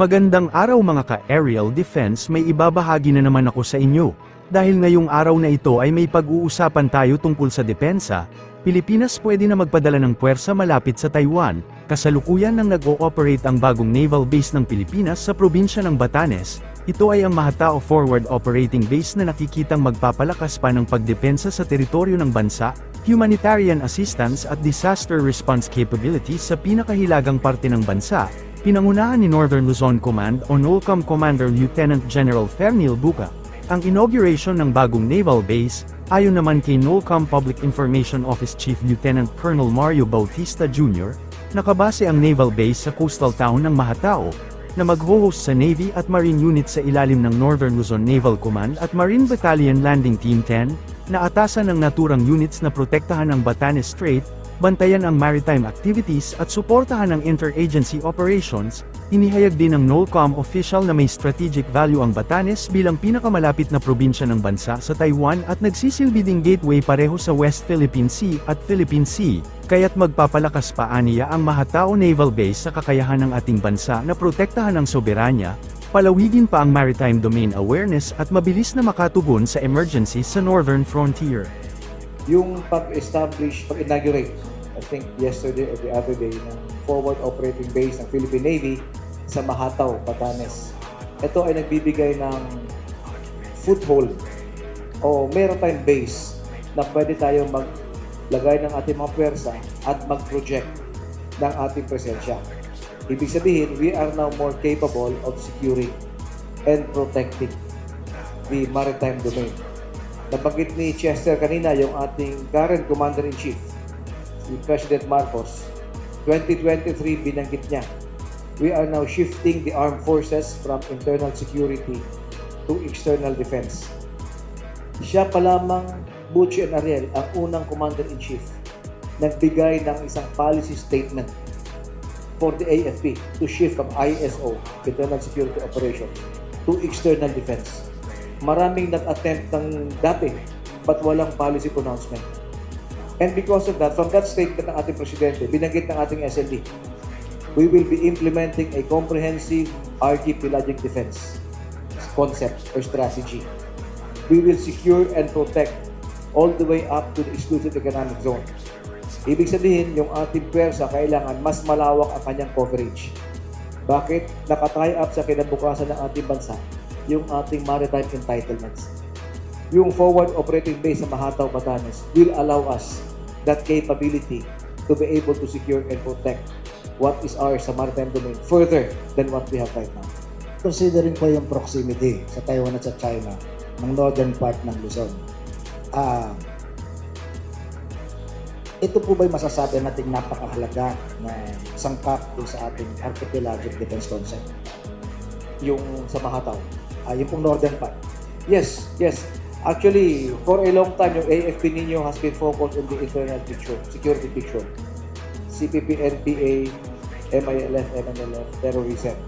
Magandang araw mga ka-aerial defense, may ibabahagi na naman ako sa inyo. Dahil ngayong araw na ito ay may pag-uusapan tayo tungkol sa depensa, Pilipinas pwede na magpadala ng puwersa malapit sa Taiwan. Kasalukuyan nang nag-ooperate ang bagong naval base ng Pilipinas sa probinsya ng Batanes. Ito ay ang Mahatao Forward Operating Base na nakikitang magpapalakas pa ng pagdepensa sa teritoryo ng bansa, humanitarian assistance at disaster response capabilities sa pinakahilagang parte ng bansa. Pinangunahan ni Northern Luzon Command o NOLCOM Commander Lieutenant General Fernil Buca. Ang inauguration ng bagong naval base, ayon naman kay NOLCOM Public Information Office Chief Lieutenant Colonel Mario Bautista Jr., nakabase ang naval base sa coastal town ng Mahatao, na mag-host sa Navy at Marine units sa ilalim ng Northern Luzon Naval Command at Marine Battalion Landing Team 10, na atasan ng naturang units na protektahan ang Batanes Strait, bantayan ang maritime activities at suportahan ang interagency operations. Inihayag din ng NOLCOM official na may strategic value ang Batanes bilang pinakamalapit na probinsya ng bansa sa Taiwan at nagsisilbi ding gateway pareho sa West Philippine Sea at Philippine Sea, kaya't magpapalakas pa aniya ang Mahatao Naval Base sa kakayahan ng ating bansa na protektahan ang soberanya, palawigin pa ang maritime domain awareness at mabilis na makatugon sa emergencies sa northern frontier. Yung pag-establish, pag-inaugurate, I think yesterday or the other day, ng forward operating base ng Philippine Navy sa Mahatao, Batanes. Ito ay nagbibigay ng foothold o meron tayong base na pwede tayong maglagay ng ating mga pwersa at mag-project ng ating presensya. Ibig sabihin, we are now more capable of securing and protecting the maritime domain. Nabanggit ni Chester kanina yung ating current Commander-in-Chief, si President Marcos. 2023 binanggit niya, we are now shifting the armed forces from internal security to external defense. Siya pa lamang, Butch and Ariel, ang unang Commander-in-Chief, nagbigay ng isang policy statement for the AFP to shift from ISO, Internal Security Operations, to external defense. Maraming nag-attempt ng dati, but walang policy pronouncement. And because of that, from that statement ng ating Presidente, binanggit ng ating SLD, we will be implementing a comprehensive archipelagic defense concept or strategy. We will secure and protect all the way up to the exclusive economic zone. Ibig sabihin, yung ating pwersa kailangan mas malawak ang kanyang coverage. Bakit? Nakatie up sa kinabukasan ng ating bansa yung ating maritime entitlements. Yung forward operating base sa Mahatao, Batanes will allow us that capability to be able to secure and protect what is ours sa maritime domain further than what we have right now. Considering po yung proximity sa Taiwan at sa China ng northern part ng Luzon, ito po ba'y masasabi nating napakahalaga na sangkap sa ating archipelagic defense concept? Yung sa Mahatao. Yung pong northern part. Yes. Actually, for a long time, yung AFP ninyo has been focused on the internal picture, security picture. CPP, NPA, MILF, MNLF, terrorism.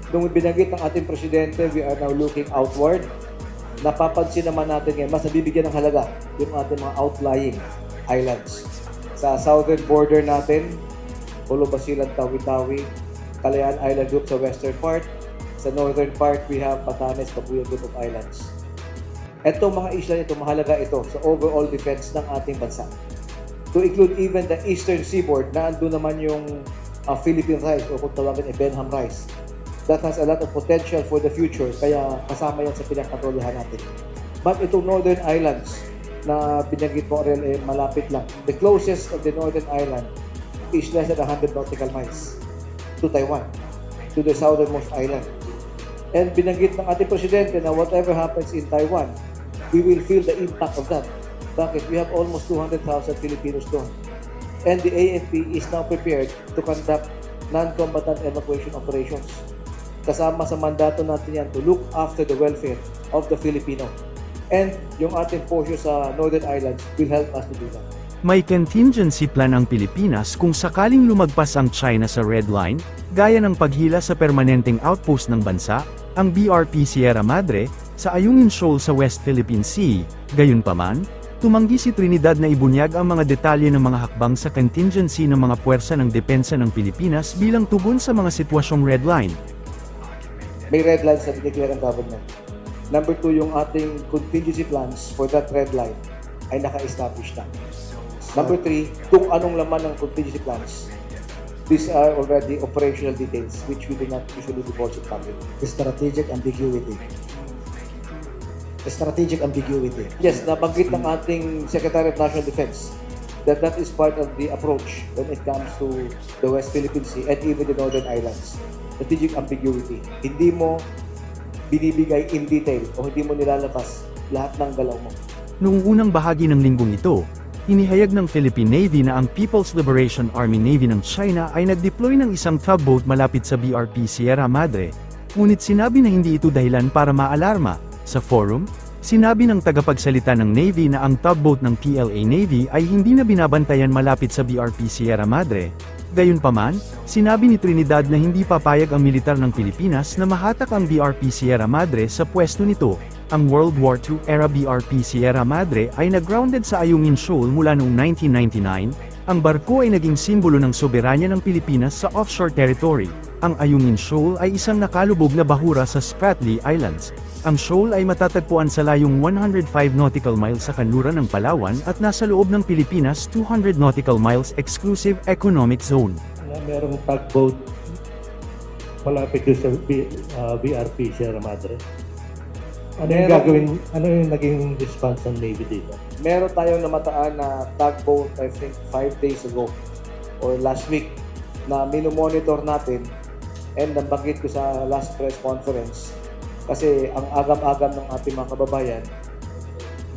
Nung binanggit ng ating Presidente, we are now looking outward. Napapansin naman natin ngayon, mas nabibigyan ng halaga yung ating mga outlying islands. Sa southern border natin, Pulo Basilan, Tawi-Tawi, Kalayaan Island Group sa western part. Sa northern part, we have Batanes, Kabuyan Group of Islands. Itong mga isla nito, mahalaga ito sa overall defense ng ating bansa. To include even the eastern seaboard, na andun naman yung Philippine Rice o kung tawagin Benham Rice. That has a lot of potential for the future, kaya kasama yan sa pinakatrolyahan natin. But itong northern islands na binanggit mo, Ariel, malapit lang. The closest of the northern island is less than 100 nautical miles to Taiwan, to the southernmost island. And binanggit ng ating Presidente na whatever happens in Taiwan, we will feel the impact of that. Bakit? We have almost 200,000 Filipinos doon. And the AFP is now prepared to conduct non-combatant evacuation operations. Kasama sa mandato natin yan to look after the welfare of the Filipino. And yung ating posyo sa Northern Islands will help us to do that. May contingency plan ang Pilipinas kung sakaling lumagpas ang China sa red line, gaya ng paghila sa permanenteng outpost ng bansa, ang BRP Sierra Madre, sa Ayungin Shoal sa West Philippine Sea. Gayunpaman, tumanggi si Trinidad na ibunyag ang mga detalye ng mga hakbang sa contingency ng mga puwersa ng depensa ng Pilipinas bilang tugon sa mga sitwasyong red line. may red lines na dineclare ang government. Number 2, yung ating contingency plans for that red line ay naka-establish na. Number 3, kung anong laman ng contingency plans, these are already operational details which we do not usually divulge in public. Strategic ambiguity. Strategic ambiguity. Yes, nabanggit ng ating Secretary of National Defense that that is part of the approach when it comes to the West Philippine Sea and even the Northern Islands. Strategic ambiguity. Hindi mo binibigay in detail o hindi mo nilalabas lahat ng galaw mo. Noong unang bahagi ng linggong ito, inihayag ng Philippine Navy na ang People's Liberation Army Navy ng China ay nag-deploy ng isang tugboat malapit sa BRP Sierra Madre, ngunit sinabi na hindi ito dahilan para maalarma. Sa forum, sinabi ng tagapagsalita ng Navy na ang tugboat ng PLA Navy ay hindi na binabantayan malapit sa BRP Sierra Madre. Gayunpaman, sinabi ni Trinidad na hindi papayag ang militar ng Pilipinas na mahatak ang BRP Sierra Madre sa pwesto nito. Ang World War II era BRP Sierra Madre ay nag-grounded sa Ayungin Shoal mula noong 1999. Ang barko ay naging simbolo ng soberanya ng Pilipinas sa offshore territory. Ang Ayungin Shoal ay isang nakalubog na bahura sa Spratly Islands. Ang shoal ay matatagpuan sa layong 105 nautical miles sa kanluran ng Palawan at nasa loob ng Pilipinas 200 nautical miles exclusive economic zone. Merong tugboat malapit doon sa BRP Sierra Madre. Ano yung gagawin, ano yung naging response ng Navy dito? Meron tayong namataan na tugboat, I think 5 days ago or last week na minomonitor natin and nabanggit ko sa last press conference kasi ang agam-agam ng ating mga kababayan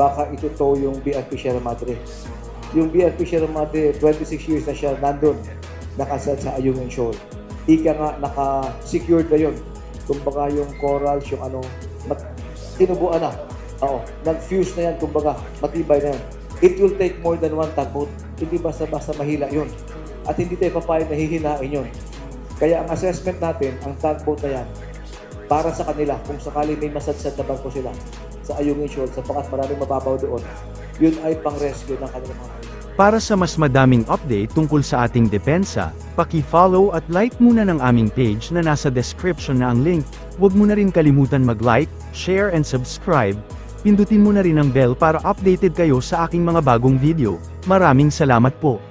baka itutow yung BRP Sierra Madre. Yung BRP Sierra Madre, 26 years na siya nandun, nakasad sa Ayungin Shoal. Ika nga, naka-secured na yun. Kumbaga yung corals, yung ano, tinubuan na. Oo, nag-fuse na yan, kumbaga, matibay na yan. It will take more than one tugboat. Hindi basta-basta mahila yun. At hindi tayo papayag na hihinain yun. Kaya ang assessment natin, ang tugboat na yan, para sa kanila, kung sakali may masadsad na barko sila sa Ayungin Shoal, sapagkat maraming mababaw doon, yun ay pang-rescue ng kanilang mga kanila. Para sa mas madaming update tungkol sa ating depensa, paki-follow at like muna ng aming page na nasa description na ang link. Huwag mo na rin kalimutan mag-like, share and subscribe. Pindutin mo na rin ang bell para updated kayo sa aking mga bagong video. Maraming salamat po.